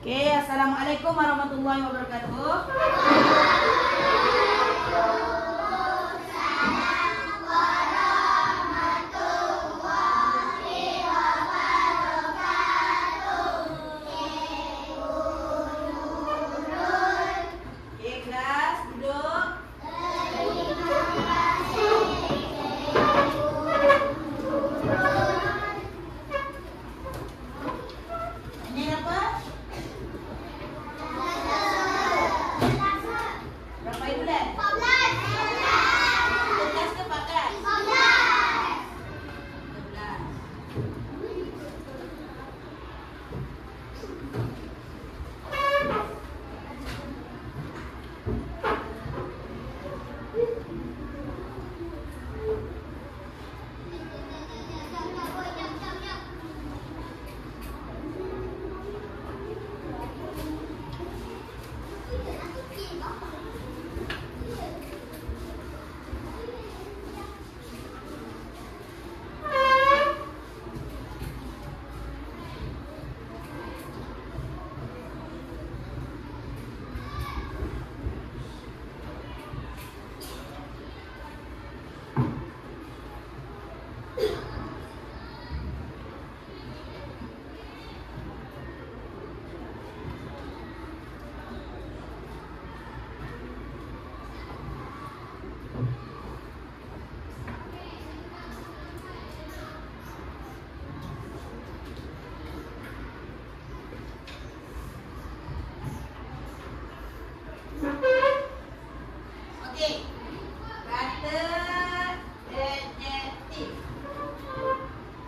Okey, Assalamualaikum warahmatullahi wabarakatuh.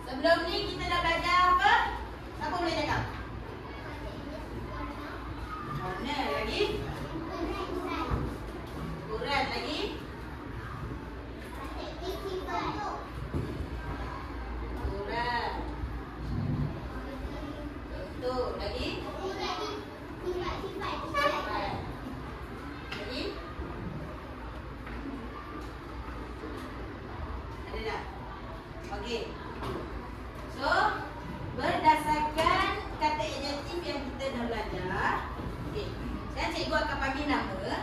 Sebelum ni kita dah belajar apa? Siapa boleh cakap? Mana lagi? Ukuran lagi? Ukuran. Bentuk lagi? Lagi? Ada tak? Okey. So, berdasarkan kata adjektif yang kita dah belajar, okay, sekarang cikgu akan bagi nama.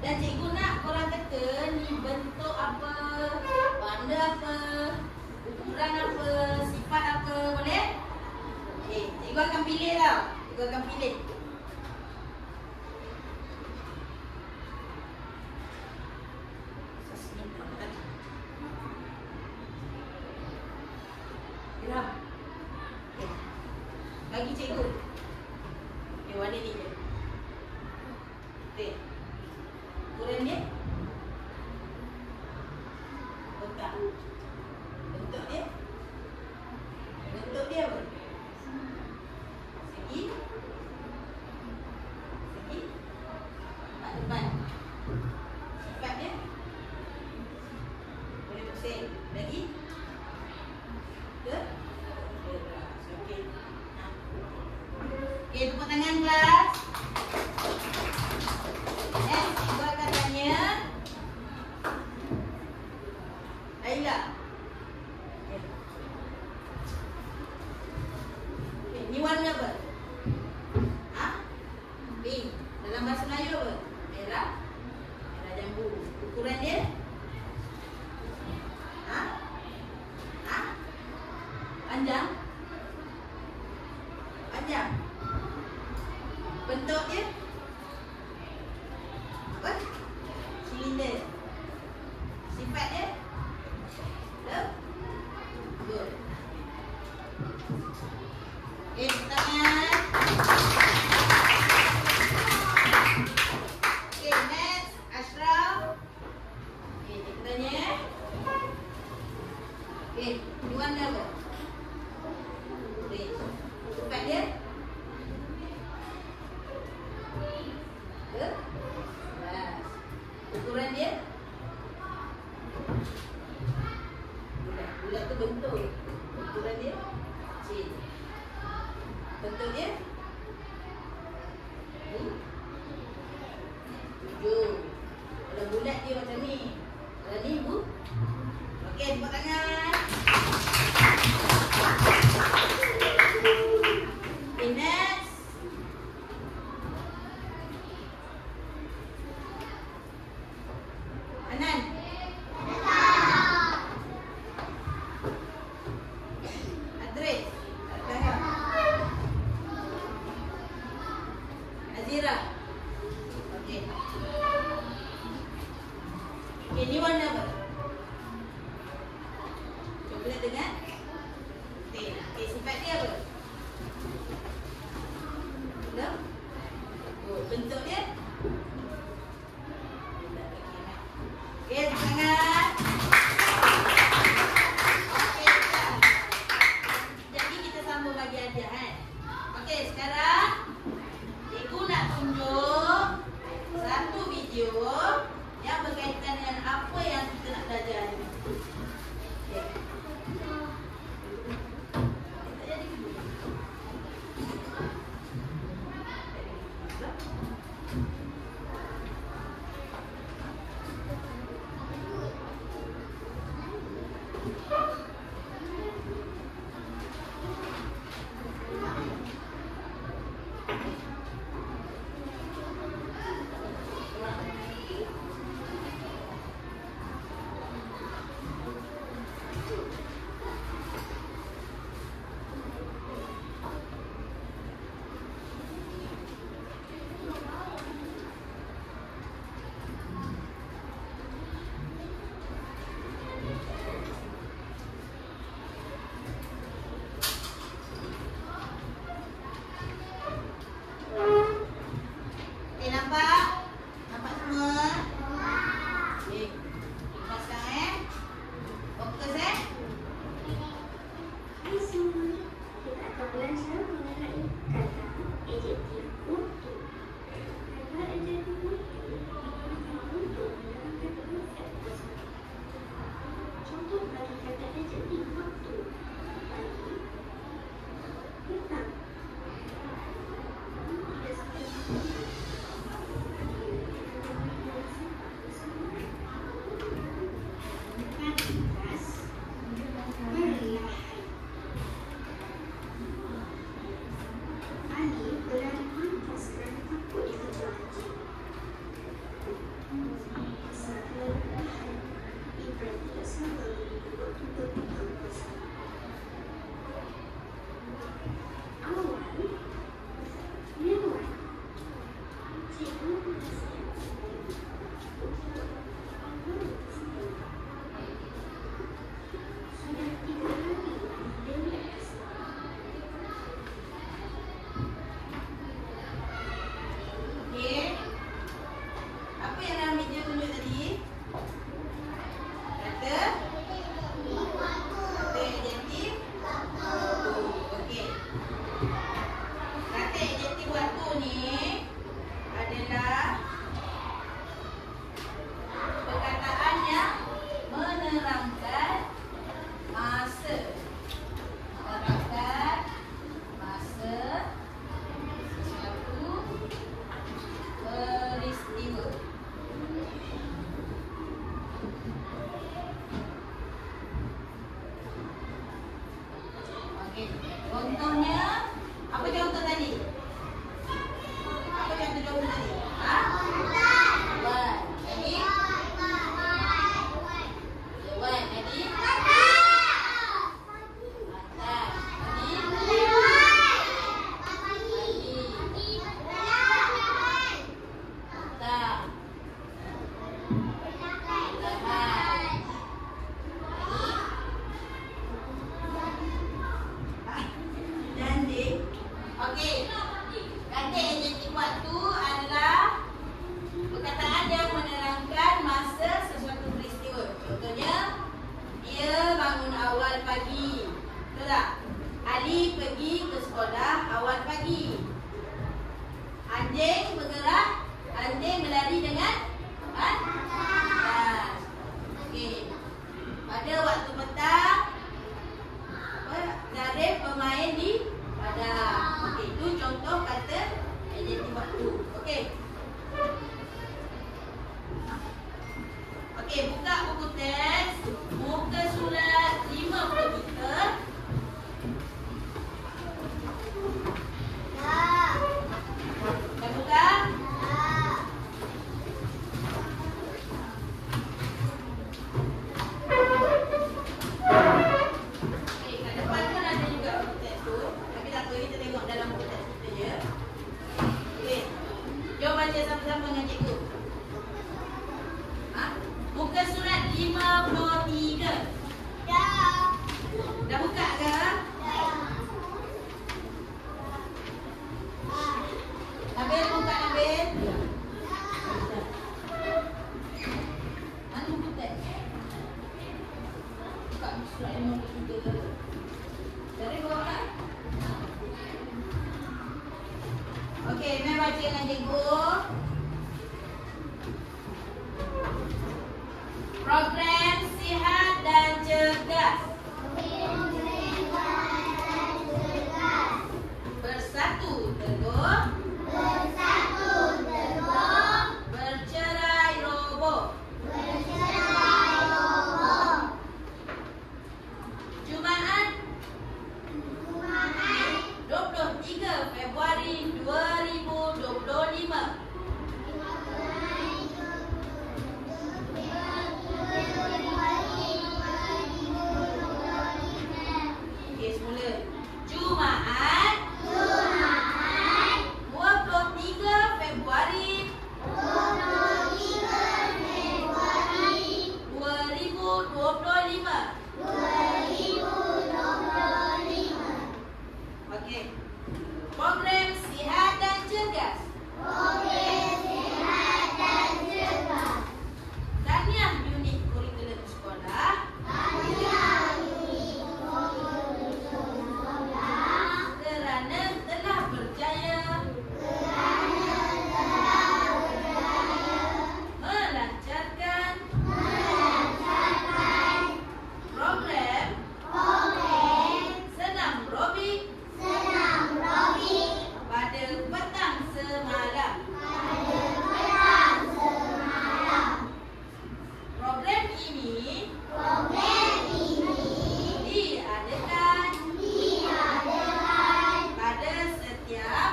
Dan cikgu nak korang kata ni bentuk apa, warna apa, ukuran apa, sifat apa, boleh? Okay, cikgu akan pilih tau. Cikgu akan pilih. Okay. Bagi cikgu. Okay, warna ni je. Okay. Ukuran dia? Kotak. Bentuk dia? Bentuk dia apa? Segi? Segi? Kat depan. Sifat dia? Boleh pusing. Lagi? Ke? Okey, tepuk tangan kelas. Cikgu akan tanya Laila. Okay, ni warna apa? Ha? Pink. Dalam bahasa Melayu apa? Merah. Merah jambu. Ukuran dia? Ha? Ha? Panjang? Panjang. Bentuk dia? Apa? Silinder. Sifat dia? Good. Okay, tangan. Okay, next. Ashraf. Okay, kita tanya. Okay, ni warna apa? Orange. Sifat dia? Ukuran dia? Bulat tu bentuk. Ukuran dia? Kecil. Bentuk dia? 7. Kalau bulat dia macam ni. Kalau ni bu? Okey, tepuk tangan. Okay, next. zirah. Okey. Okey, ni warna apa? Coklat dengan pink. Okey, sifat dia apa? Betul? Oh, bentuk dia? Okey, semangat. Okey, jadi kita sambung lagi aja kan. Okey, sekarang cikgu nak tunjuk satu video yang berkaitan dengan apa yang kita nak belajar ni. Okey. Contohnya, apa contoh tadi? Apa contoh tadi? Ha? Wan. Tadi? Wan. Tadi? Mata. Tadi? Okey. Kata adjektif waktu adalah perkataan yang menerangkan masa sesuatu peristiwa. Contohnya, dia bangun awal pagi. Betul tak? Ali pergi ke sekolah awal pagi. Anjing bergerak, anjing berlari dengan cepat. Okey. Pada waktu petang, Zarif bermain di padang. Okey, itu contoh kata adjektif waktu. Okey. Okey, buka buku teks muka surat 53. Dah buka? Okey, mari baca dengan cikgu. Program sihat dan cergas. Bersatu teguh. Bercerai roboh. Jumaat 23 Februari 2025. Okey, semula. Jumaat 23 Februari 2025. Okey. Program sihat dan cergas. Tahniah unit kurikulum sekolah. Kerana telah berjaya melancarkan program senam robik pada petang semalam. Program ini diadakan pada setiap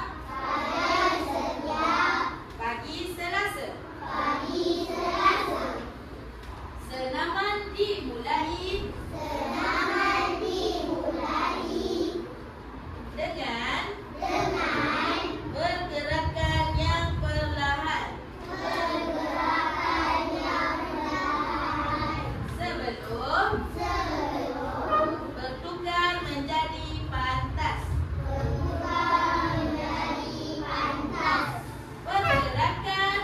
pagi Selasa. Senaman dimulai dengan pergerakan yang perlahan sebelum bertukar menjadi pantas. Pergerakan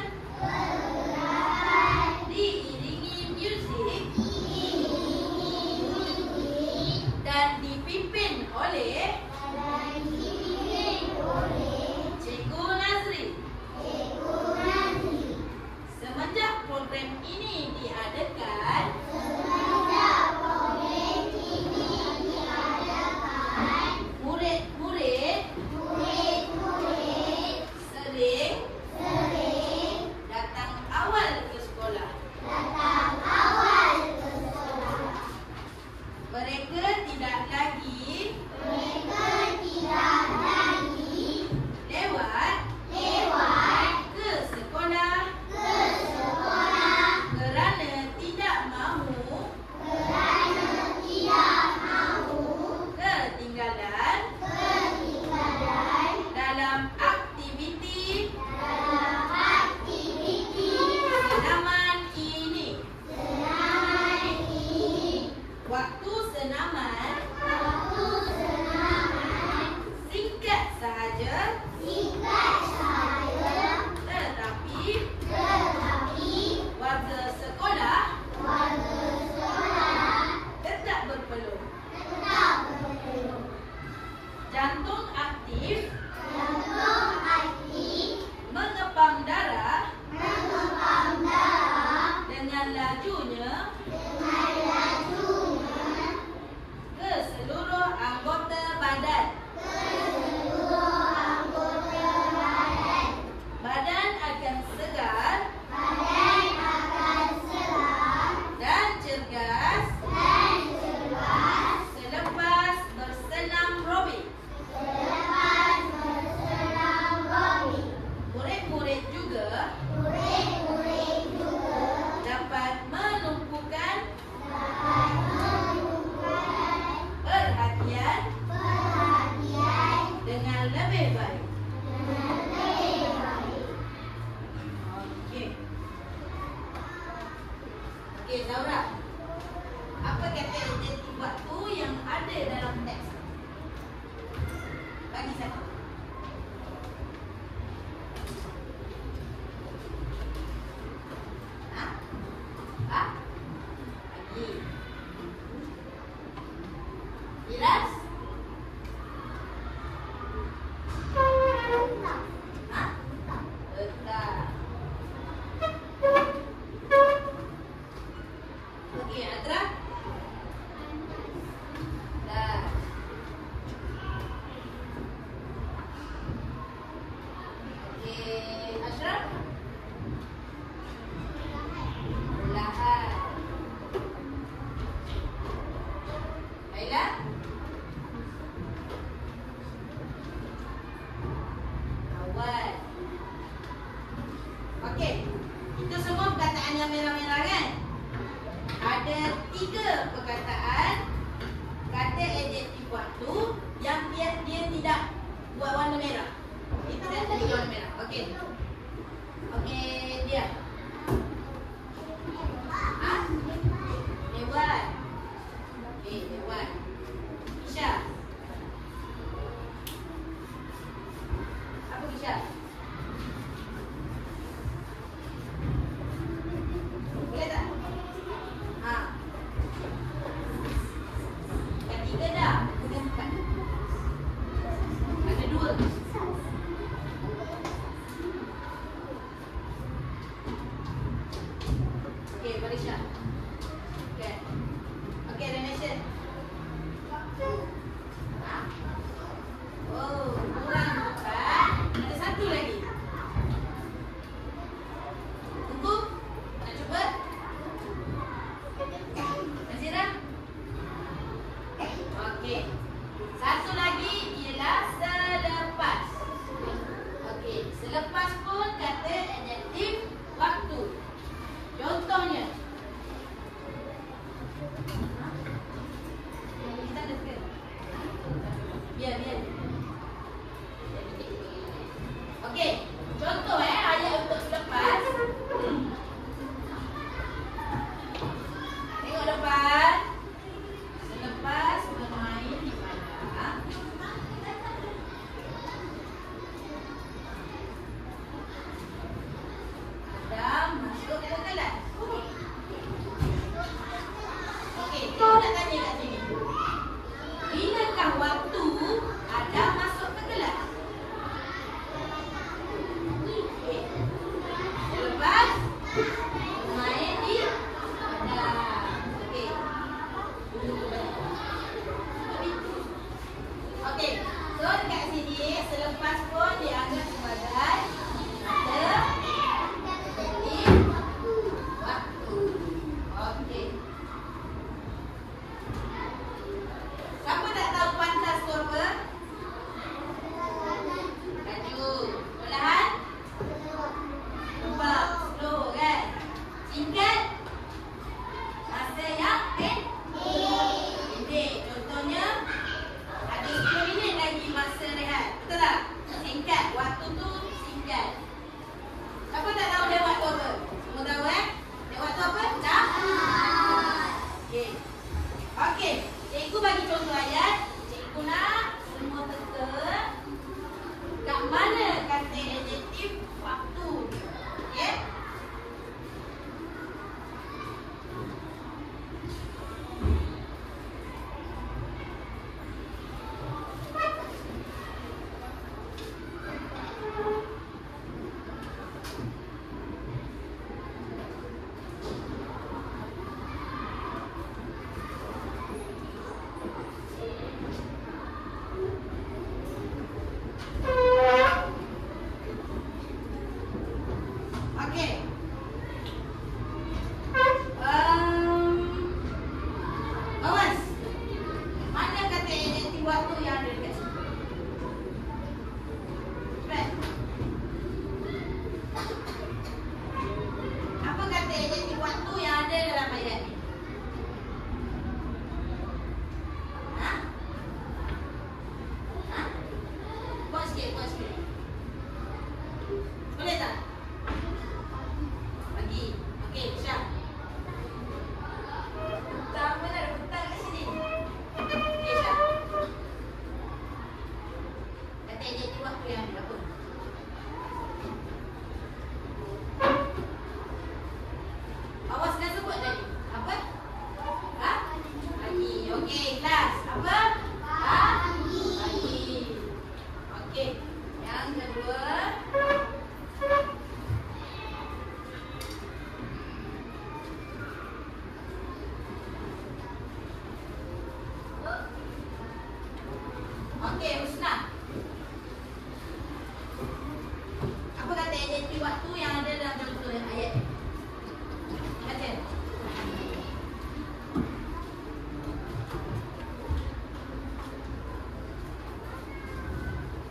diiringi muzik dan dipimpin oleh Cikgu Nazri. Semenjak program ini diadakan, murid-murid sering datang awal ke sekolah. Mereka tidak lagi lewat ke sekolah kerana tidak mahu ketinggalan dalam aktiviti senaman ini. Waktu senaman singkat sahaja, tetapi warga sekolah tetap berpeluh. Jantung aktif mengepam darah dengan lajunya ke seluruh anggota badan. Badan akan segar dan cergas selepas bersenam robik. Murid-murid juga dapat menumpukan perhatian dengan lebih baik. Okey. Okey, Zaura. Apa kata identiti waktu yang ada dalam teks? Bagi satu. Bagi. Iras? perkataan kata adjektif waktu yang dia tidak buat warna merah. Itu dah jadi warna merah. Okey. Okey, dia. Lewat. Okey, lewat. Isha. Apa Isha? Boleh tak? Dah 3 dah. Kita buka. Ada 2. Okey, boleh Syah. Okey. Okey, donation. Oh, kurang 4. Ada 1 lagi. Tunggu. Nak cuba? Nazira? Okey. 1 lagi ialah selepas. Okey, selepas pun kata adjektif waktu. Contohnya. Kita ada ke? Biar. Okey, contoh ayat untuk selepas. Tengok depan. Selepas bermain di mana? Adam masuk ke kelas. Okey, kita nak tanya kat sini. Bilakah waktu Adam masuk ke kelas? Okey. Selepas bermain di Adam. Okey. Okey, so dekat sini selepas pun dianggap sebagai kata adjektif waktu. Okey. Siapa tak tahu pantas tu apa? Laju. Perlahan? Cepat. Slow kan? Singkat? Masa yang pendek. Contohnya ada 10 minit lagi masa rehat. Betul tak? Singkat. Waktu tu singkat. Siapa tak tahu dia waktu apa? Semua tahu dia waktu apa? Dah? Okey. Okey. Cikgu bagi contoh ayat. Cikgu nak semua teka kat mana kata adjektif waktu. Okey? Okey. Awas. Mana kata adjektif waktu yang ada dekat sini? Cepat. Apa kata adjektif waktu yang ada dalam ayat ni? Kuat sikit. Boleh tak? Bagi. Okey, Syah. Tak apa dah, petang kat sini. Okey, Syah. Kata adjektif waktu yang ada apa? Awas dah sebut tadi. Apa? Pagi. Okey, kelas. Apa? Pagi. Okey. Yang kedua. Okey, Husna. Apa kata adjektif waktu yang ada dalam contoh ayat ni? Baca.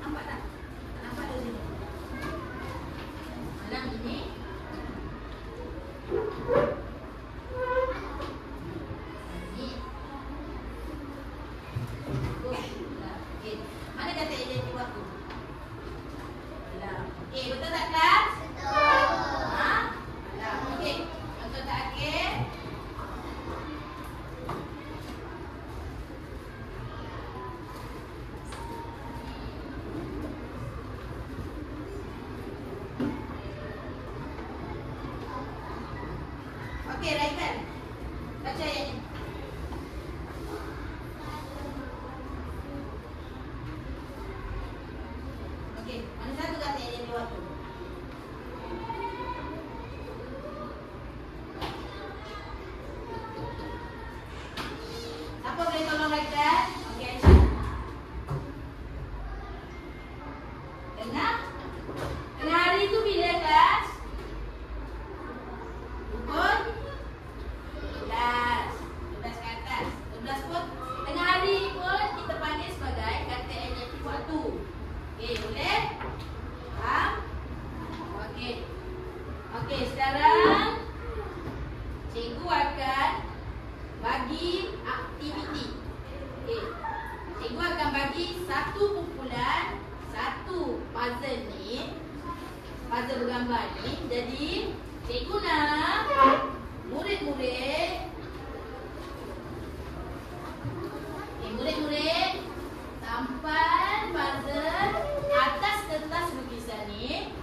Nampak tak? Nampak dari sini. Malam ini ini Okey, mana satu kata yang dia waktu? Siapa boleh tolong rakan? Okey, Aisyah. Tengah hari tu bila kelas? Pukul 12. 12 ke atas. 12 pun tengah hari pun kita panggil sebagai kata adjektif waktu. Okey, boleh? Faham? Okey. Okey, sekarang cikgu akan bagi aktiviti. Okey. Cikgu akan bagi satu kumpulan, satu puzzle ni, puzzle bergambar ni. Jadi cikgu nak murid-murid tampal puzzle atas kertas lukisan ni.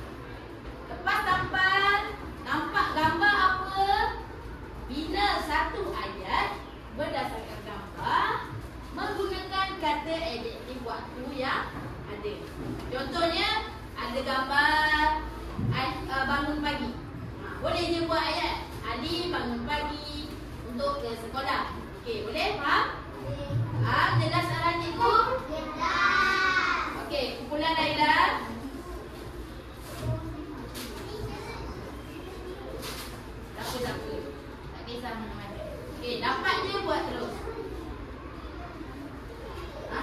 Lepas tampal, nampak gambar apa? Bina satu ayat berdasarkan gambar menggunakan kata adjektif waktu yang ada. Contohnya ada gambar bangun pagi. Boleh je buat ayat Ali bangun pagi untuk ke sekolah. Okey, boleh? Faham? Faham? Jelas arahan cikgu? Jelas. Okey, kumpulan Laila. Tak apa. Tak kisah mana-mana. Okey, dapat je buat terus. Ha?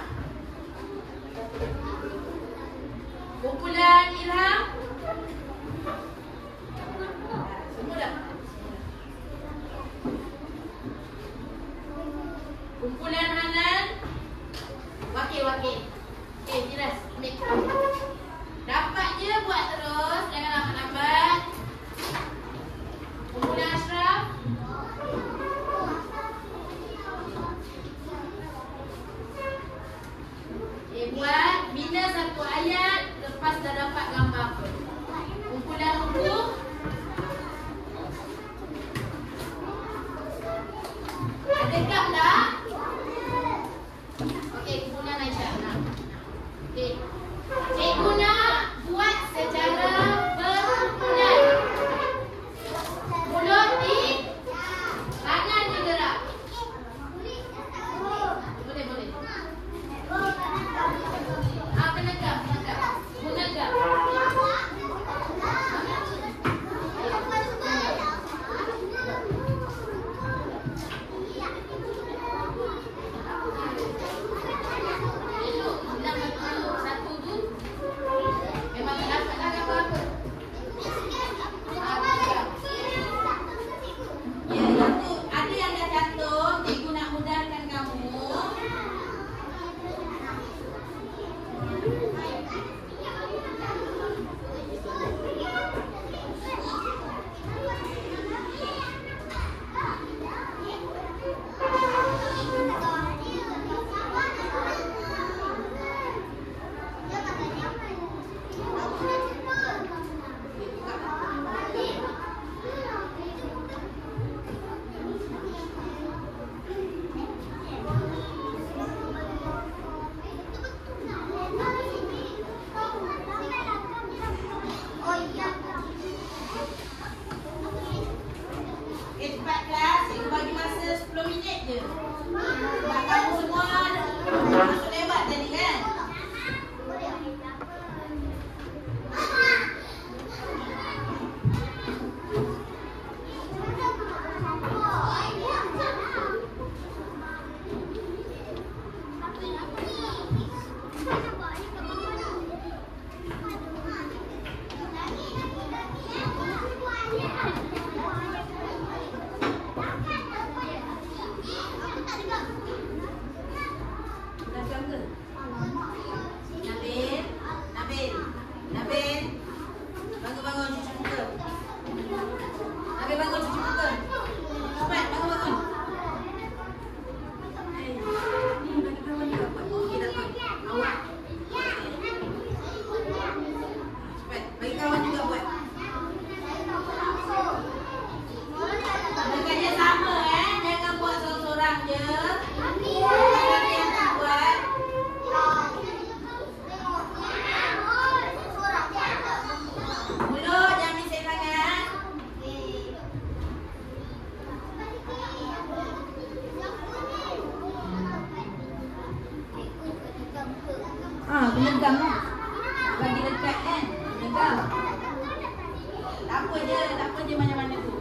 Kumpulan Ilham. Semua dah. Kumpulan Hanan. Wakil. Okey, jelas. Dapat je buat terus. Jangan lambat-lambat. Kumpulan Ashraf. Okey, buat bina satu ayat lepas dah dapat gambar apa. Kumpulan Hukum. Adakah tak? Okey, kumpulan Aisyah. Okey. Cikgu nak buat secara berkumpulan. Mulut di tangan bergerak. Boleh. Penegak. Menegak. Satu tu Bagi dekat kan. Dengar. Tak apa je mana-mana tu.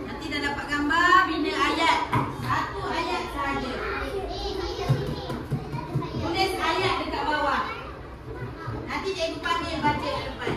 Nanti dah dapat gambar, bina ayat. Satu ayat sahaja. Tulis ayat dekat bawah. Nanti cikgu panggil baca di depan.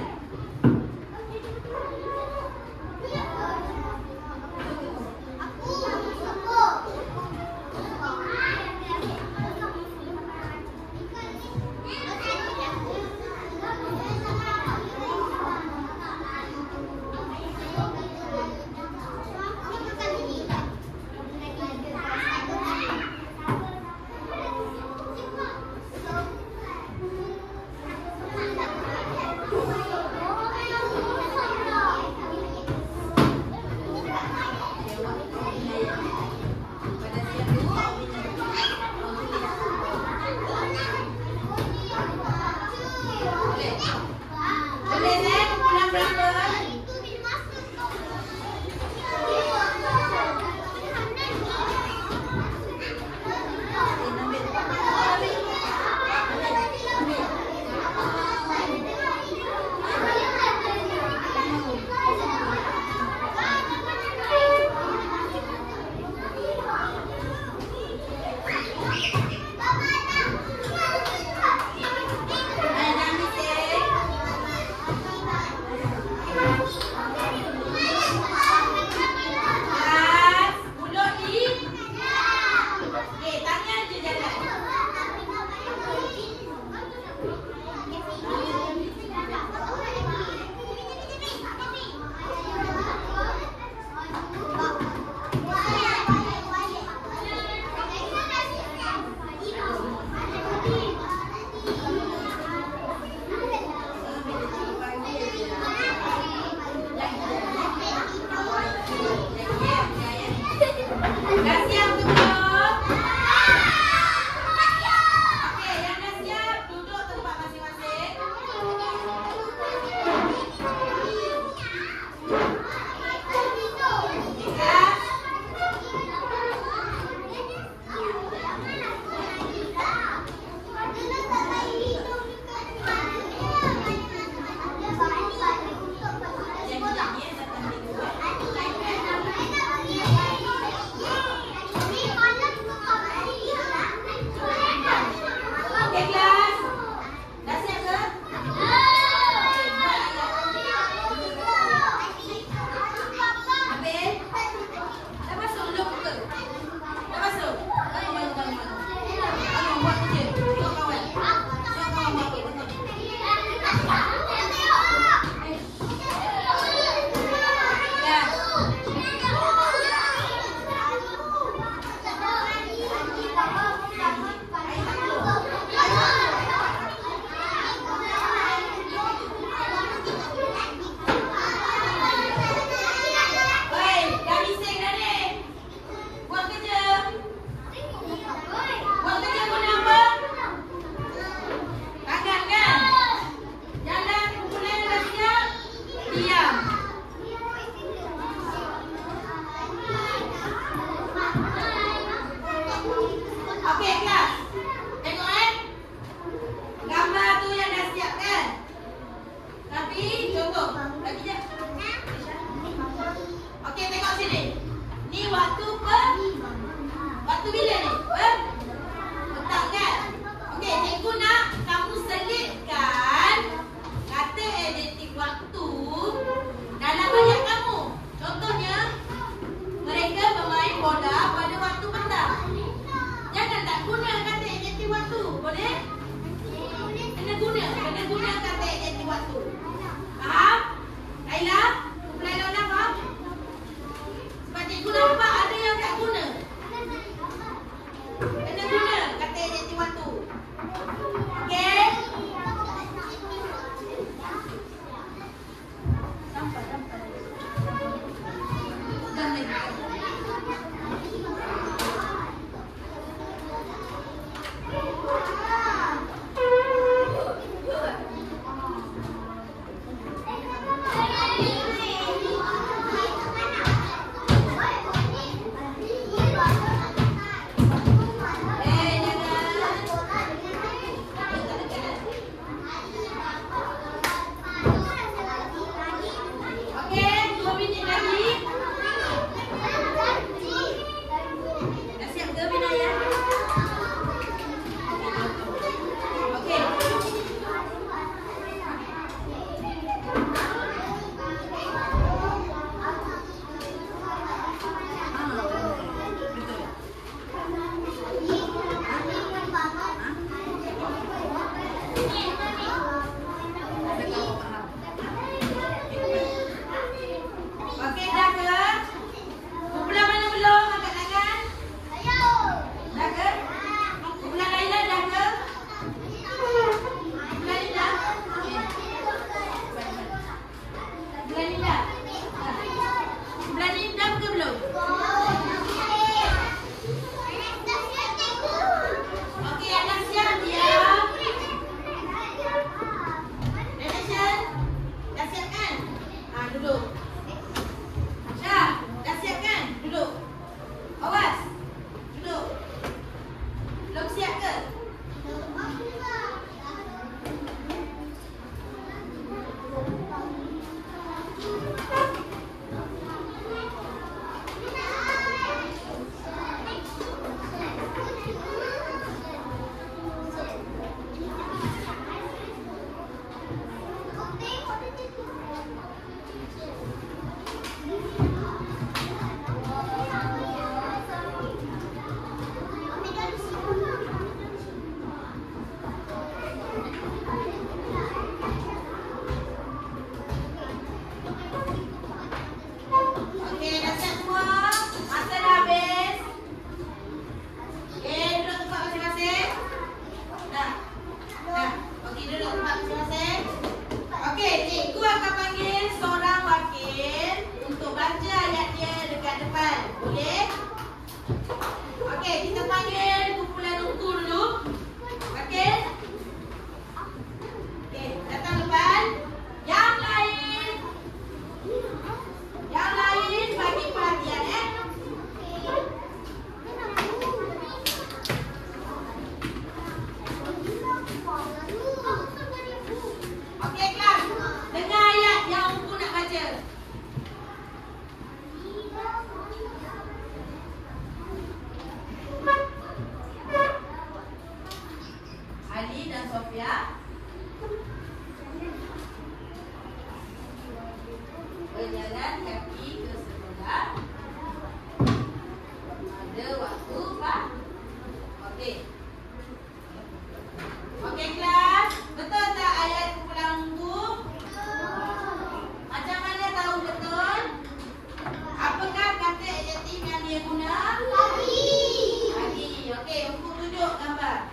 dia guna? Pagi. Okey, untuk tunjuk gambar.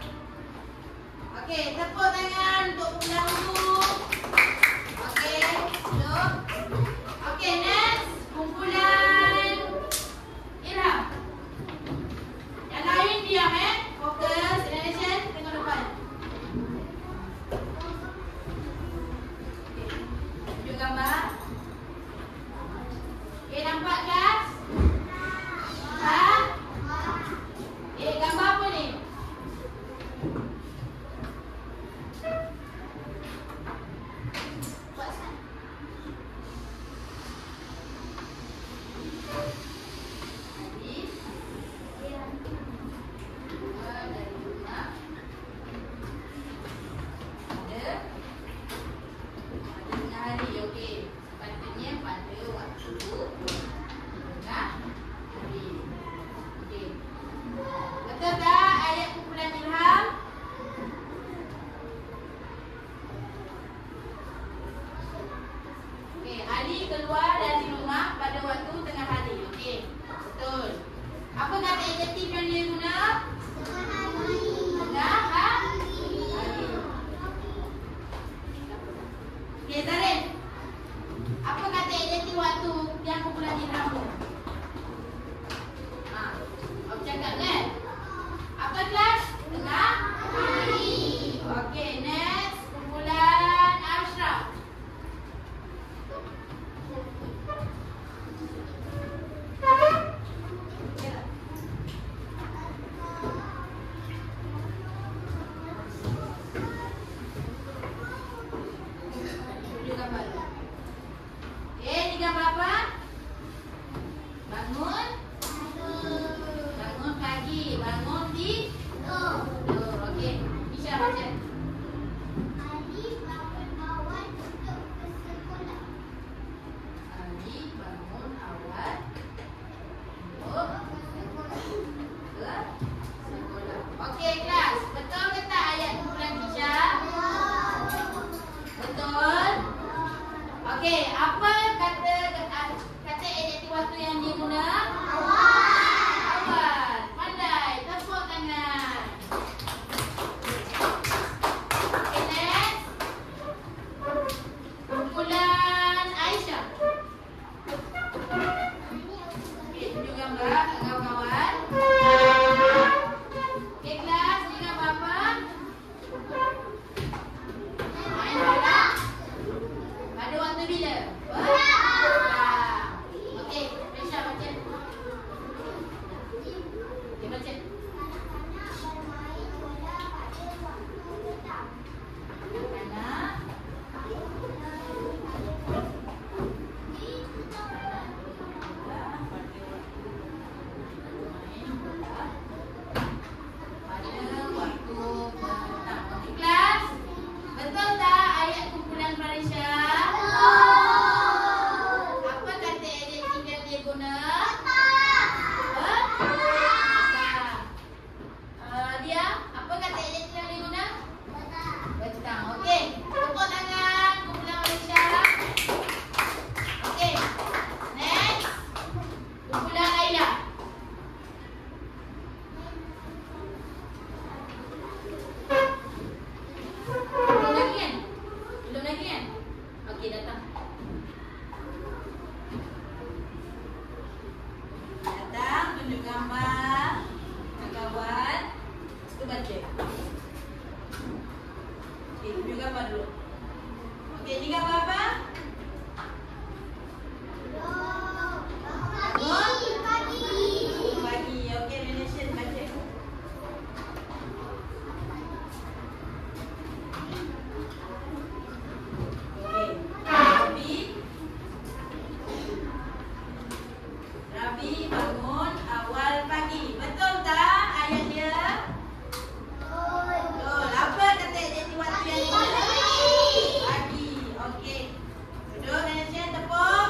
Okey, tepuk tangan untuk kumpulan dulu. Okey, duduk. Okey, next. Kumpulan Ilham. Yang lain diam Fokus, attention, tengok depan. Okey, tunjuk gambar. Okey, nampak tak? Ha? Okey, gambar apa ni? Keluar dari rumah pada waktu tengah hari. Okey, betul. Apa kata adjektif yang dia guna? Tengah hari. Okey, Zarin. Apa kata adjektif waktu yang kumpulan Ilham tu? Aku cakap kan? Apa kelas? Tengah hari. Okey, next. Kumpulan Ashraf. Okey, apa kata adjektif waktu yang dia guna? Awal. Pandai, tepuk tangan. Okey, next. Kumpulan Aisyah. Okey, tunjuk gambar kawan-kawan. Okey, kelas, ni gambar apa? Main bola. Pada waktu bila? Okey, Aisyah baca. Okey, baca. Okey, ni gambar apa? Pagi. Okey, relation baca. Okey. Rabi bangun awal pagi. Betul tak ayat dia? Betul. Apa kata adjektif waktu yang ini? Pagi. Okey. Duduk, relation, tepuk.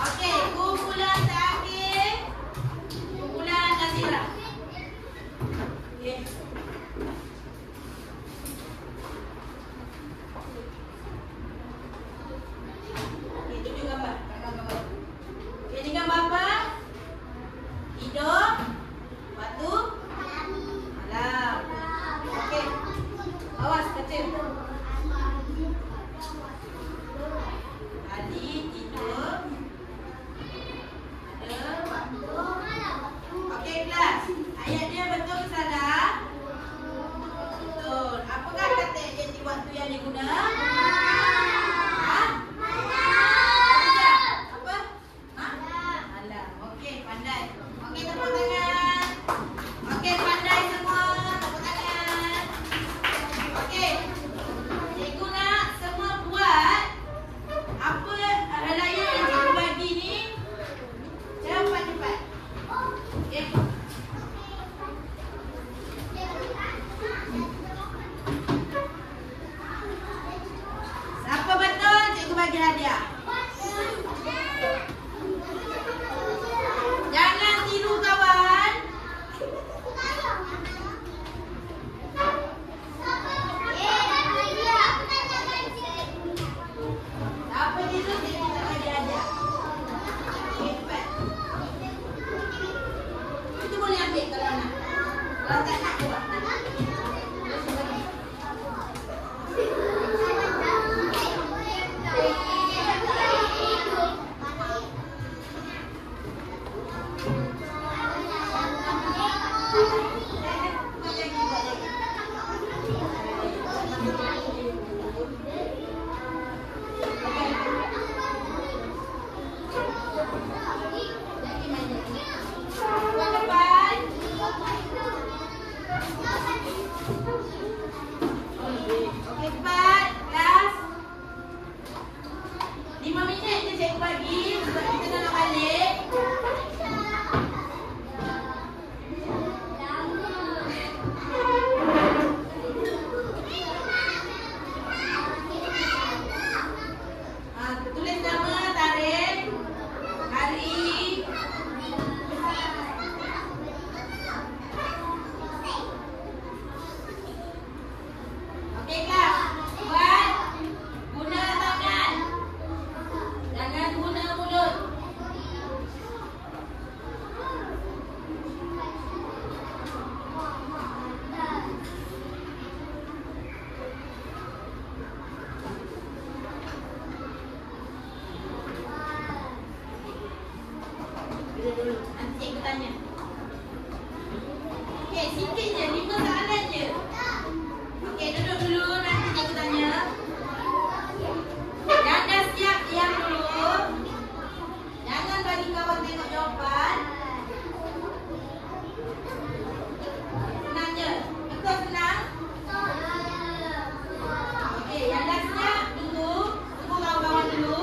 Okey, kumpulan terakhir. Kumpulan Nazira. Okey. Okey, tunjuk gambar. Okey, ni gambar apa? dulu. Nanti cikgu tanya. Okey, sikit je. 5 soalan je. Okey, duduk dulu. Nanti cikgu tanya. Yang dah siap, diam dulu. Jangan bagi kawan tengok jawapan. Senang je. Betul senang? Okey, yang dah siap, tunggu. Tunggu kawan-kawan dulu.